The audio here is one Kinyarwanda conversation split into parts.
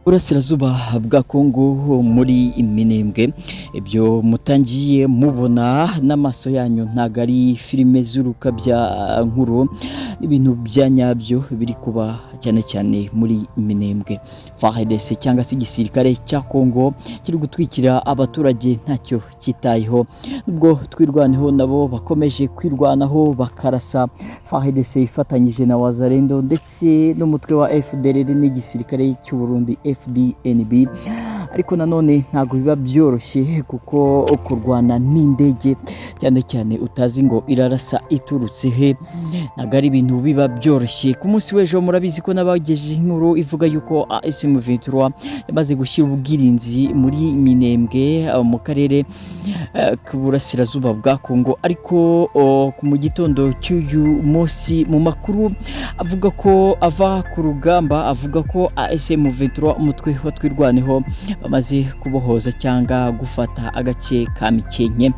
Burasirazuba bwa Kongo muri Minembwe, ibyo mutangiye mubona n'amaso yanyu ntago ari filime z'urukabya nkuru, ibintu bya nyabyo biri kuba cyane cyane muri Minembwe. FARDC cyangwa se igisirikare cya Kongo kiri gutwikira abaturage ntacyo kitayeho, ubwo twirwaneho nabo bakomeje kwirwanaho bakarasa. FARDC ifatanyije na Wazalendo ndetse n'umutwe wa FDLR n'igisirikare cy'u Burundi FDNB, ariko nanone ntago biba byoroshye kuko kurwana n'indege cyane cyane utazi ngo irarasa iturutse he, ntago ari ibintu biba byoroshye. Ku munsi w'ejo murabizi ko nabagejeje inkuru ivuga yuko ASM23 yamaze gushyira ubwirinzi muri Minembwe mu karere k'Uburasirazuba bwa Kongo, ariko mu gitondo cy'uyu munsi mu makuru avuga ko ava ku rugamba avuga ko ASM23 umutwe wa twirwaneho bamaze kubohoza cyangwa gufata agace ka Mikenke,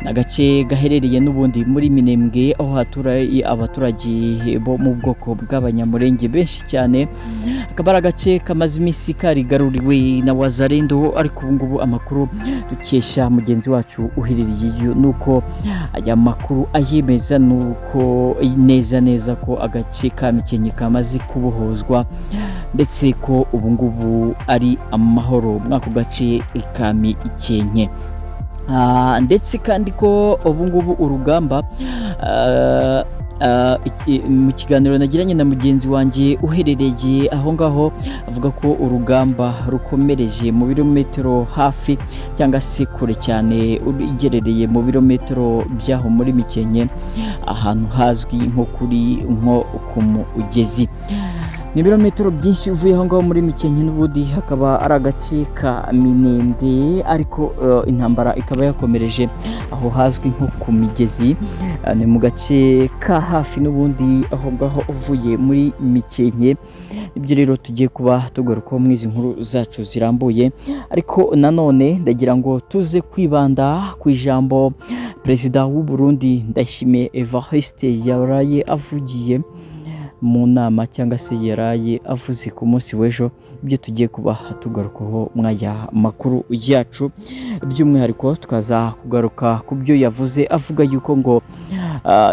n'agace gaherereye n'ubundi muri Minembwe aho haturaye abaturage bo mu bwoko bw'abanyamurenge benshi cyane. Akaba ari agace kamaze iminsi karigaruriwe na Wazalendo, ariko ubu ngubu amakuru dukesha mugenzi wacu uherereye iyo nuko aya makuru ayemeza nuko neza ko agace ka Mikenke kamaze kubohozwa ndetse ko ubu ngubu ari amahoro mwako gace ka Mikenke. Ndetse kandi ko ubu ngubu urugamba mu kiganiro nagiranye na mugenzi wanjye uherereye aho ngaho avuga ko urugamba rukomereje mu birometero hafi cyangwa se kure cyane ugerereye mu birometero byaho muri Mikenke, ahantu hazwi nko ku mugezi. Ni ibirometero byinshi uvuye aho ngaho muri Mikenke, n'ubundi hakaba ari agace ka Minembwe, ariko intambara ikaba yakomereje aho hazwi nko ku migezi. Ni mu gace ka hafi n'ubundi aho ngaho uvuye muri Mikenke. Ibyo rero tugiye kuba tugarukaho mu izi nkuru zacu zirambuye, ariko nanone ndagira ngo tuze kwibanda ku ijambo Perezida w'u Burundi Ndayishimiye Evariste yaraye avugiye mu nama cyangwa se yaraye avuze ku munsi w'ejo. Ibyo tugiye kuba tugarukaho mwaya makuru yacu, by'umwihariko tukaza kugaruka ku byo yavuze avuga yuko ngo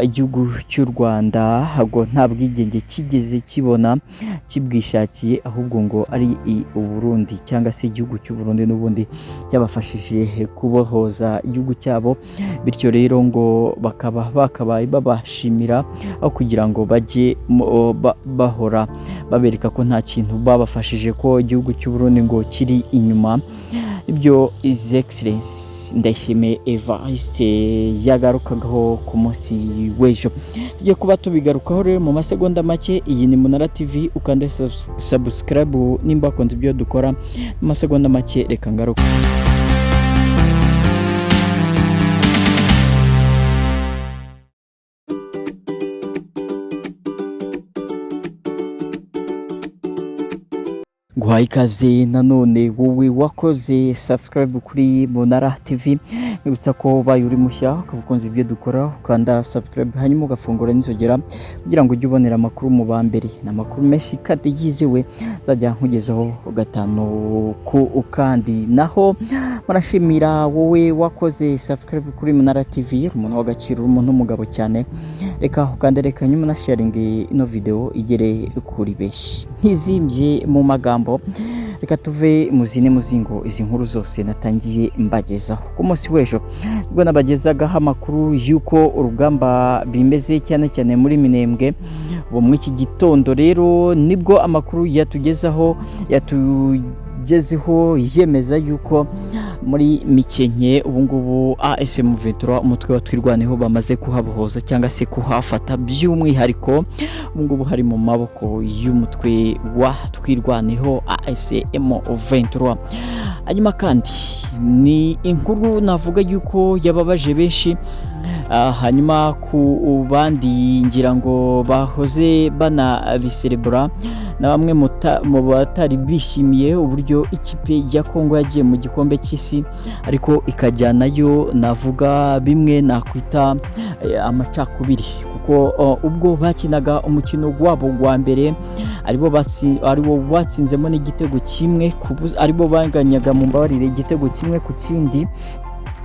igihugu cy'u Rwanda ngo nta bwigenge kigeze kibona kibwishakiye, ahubwo ngo ari u Burundi cyangwa se igihugu cy'u Burundi n'ubundi cyabafashije kubohoza igihugu cyabo. Bityo rero ngo bakaba bakabaye babashimira aho kugira ngo bajye bahora babereka ko nta kintu babafashije, ko igihugu cy'u Burundi ngo kiri inyuma. Ibyo His Excellency Ndayishimiye Evariste yagarukagaho ku munsi w'ejo. Tugiye kuba tubigarukaho rero mu masegonda make. Iyi ni Munara TV, ukande subscribe nimba wakunze ibyo dukora. Mu masegonda make reka ngaruka. Guhaye ikaze nanone wowe wakoze subscribe kuri Munara TV. Nibutsa ko baye uri mushya ukabukunze ibyo dukora, ukanda subscribe hanyuma ugafungura n'inzogera kugira ngo ujye ubonera amakuru mu bambere. N'amakuru menshi kandi yizewe nzajya nkugezaho gatanu ku kandi. Naho murashimira wowe wakoze subscribe kuri Munara TV, umuntu w'agaciro, umuntu w'umugabo cyane. Reka ukande, reka nyuma na sharing ino video igere kuri benshi ntizimbye mu magambo. Reka tuve muzine muzingo izi nkuru zose natangiye mbagezaho ku munsi w'ejo, ubwo nabagezagaho amakuru yuko urugamba bimeze cyane cyane muri Minembwe. Ubu muri iki gitondo rero nibwo amakuru yatugezeho yemeza yuko muri Mikenke ubu ngubu ASM23 umutwe wa twirwaneho bamaze kuhabohoza cyangwa se kuhafata, by'umwihariko ubu ngubu hari mu maboko y'umutwe wa twirwaneho ASM23. Hanyuma kandi ni inkuru navuga yuko yababaje benshi, hanyuma ku bandi ngira ngo bahoze banabiserebura na bamwe mu batari bishimiye uburyo ikipe ya Kongo yagiye mu gikombe cy'isi isi, ariko ikajyanayo navuga bimwe nakwita amacakubiri, kuko ubwo bakinaga umukino wabo wa mbere aribo batsinzemo n'igitego kimwe, aribo banganyaga mu mbabarire igitego kimwe ku kindi,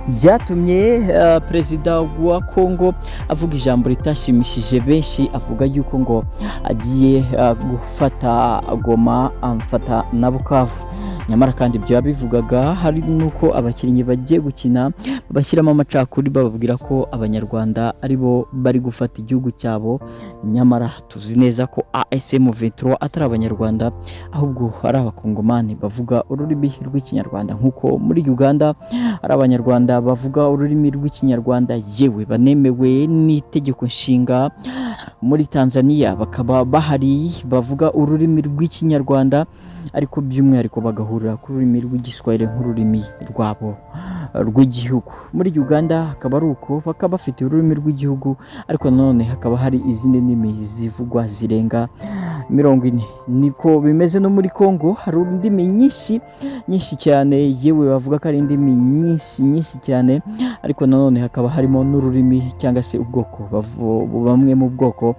byatumye perezida wa Kongo avuga ijambo ritashimishije benshi, avuga yuko ngo agiye gufata Goma, amfata na Bukavu. Nyamara kandi ibyo yabivugaga hari nuko abakinnyi bagiye gukina bashyiramo amacakuri, bababwira ko abanyarwanda aribo bari gufata igihugu cyabo. Nyamara tuzi neza ko ASM 23 atari abanyarwanda, ahubwo ari abakongomani bavuga ururimi rw'ikinyarwanda, nkuko muri Uganda ari abanyarwanda bavuga ururimi rw'ikinyarwanda, yewe banemewe n'itegeko nshinga. Muri Tanzania bakaba bahari bavuga ururimi rw'ikinyarwanda, ariko by'umwihariko bagahurira ku rurimi rw'igiswahili nk'ururimi rwabo rw'igihugu. Muri Uganda hakaba ari uko, bakaba bafite ururimi rw'igihugu, ariko nanone hakaba hari izindi ndimi zivugwa zirenga 40. Niko bimeze no muri Kongo, hari indimi nyinshi cyane, yewe bavuga ko ari indimi nyinshi cyane, ariko nanone hakaba harimo n'ururimi cyangwa se ubwoko bamwe mu bwoko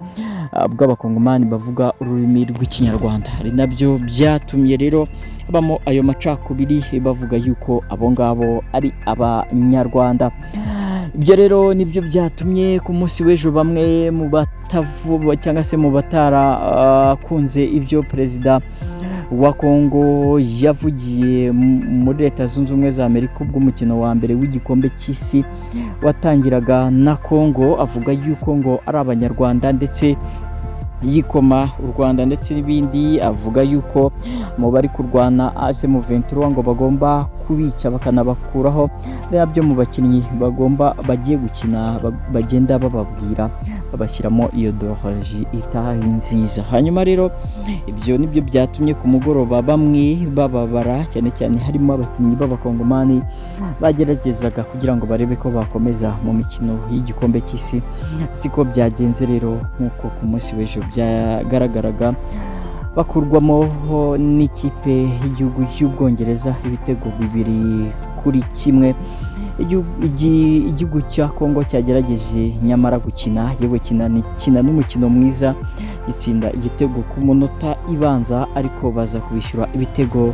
bw'abakongomani bavuga ururimi rw'ikinyarwanda. Ari nabyo byatumye rero habamo ayo macakubiri, bavuga yuko abo ngabo ari abanyarwanda. Ibyo rero nibyo byatumye ku munsi w'ejo bamwe mu batavuba cyangwa se mu batarakunze ibyo perezida wa Kongo yavugiye muri Leta Zunze Ubumwe za Amerika ubwo umukino wa mbere w'igikombe cy'isi watangiraga na Kongo, avuga yuko ngo ari abanyarwanda, ndetse yikoma u Rwanda ndetse n'ibindi. Avuga yuko mu bari kurwana ASM 23 ngo bagomba kubica bakanabakuraho, nabyo mu bakinnyi bagiye gukina bagenda bababwira, babashyiramo iyo ideology itahi nziza. Hanyuma rero ibyo nibyo byatumye ku mugoroba bamwe bababara, cyane cyane harimo abakinnyi b'abakongomani bageragezaga kugira ngo barebe ko bakomeza mu mikino y'igikombe cy'isi. Siko byagenze rero, nk'uko ku munsi w'ejo byagaragaraga, bakurwamo n'ikipe y'igihugu cy'Ubwongereza ibitego 2-1. Igihugu cya Kongo cyagerageje nyamara gukina, yewe kina n'umukino mwiza, gitsinda igitego ku munota ibanza, ariko baza kubishyura ibitego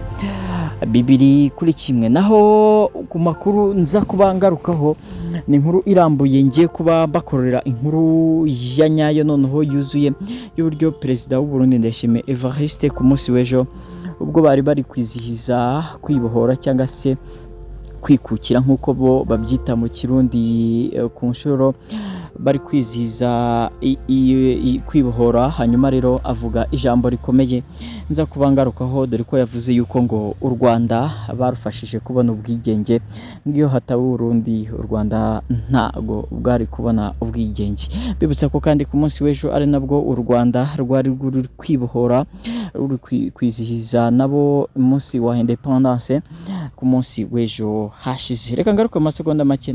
2-1. Naho ku makuru nza kuba ngarukaho, ni inkuru irambuye ngiye kuba bakorera, inkuru ya nyayo noneho yuzuye y'uburyo perezida w'u Burundi Ndayishimiye Evariste ku munsi w'ejo ubwo bari kwizihiza kwibohora cyangwa se kwikukira nk'uko bo babyita mu Kirundi, ku nshuro bari kwizihiza kwibohora. Hanyuma rero avuga ijambo rikomeye nza kuba ngarukaho, dore ko yavuze yuko ngo u Rwanda barufashije kubona ubwigenge, ngiyo hataba Burundi u Rwanda ntago bwari kubona ubwigenge. Bibutsa ko kandi ku munsi w'ejo ari nabwo u Rwanda rwari kwibohora, ruri kwizihiza nabo umunsi wa independence ku munsi w'ejo hashize. Reka ngaruka amasegonda make.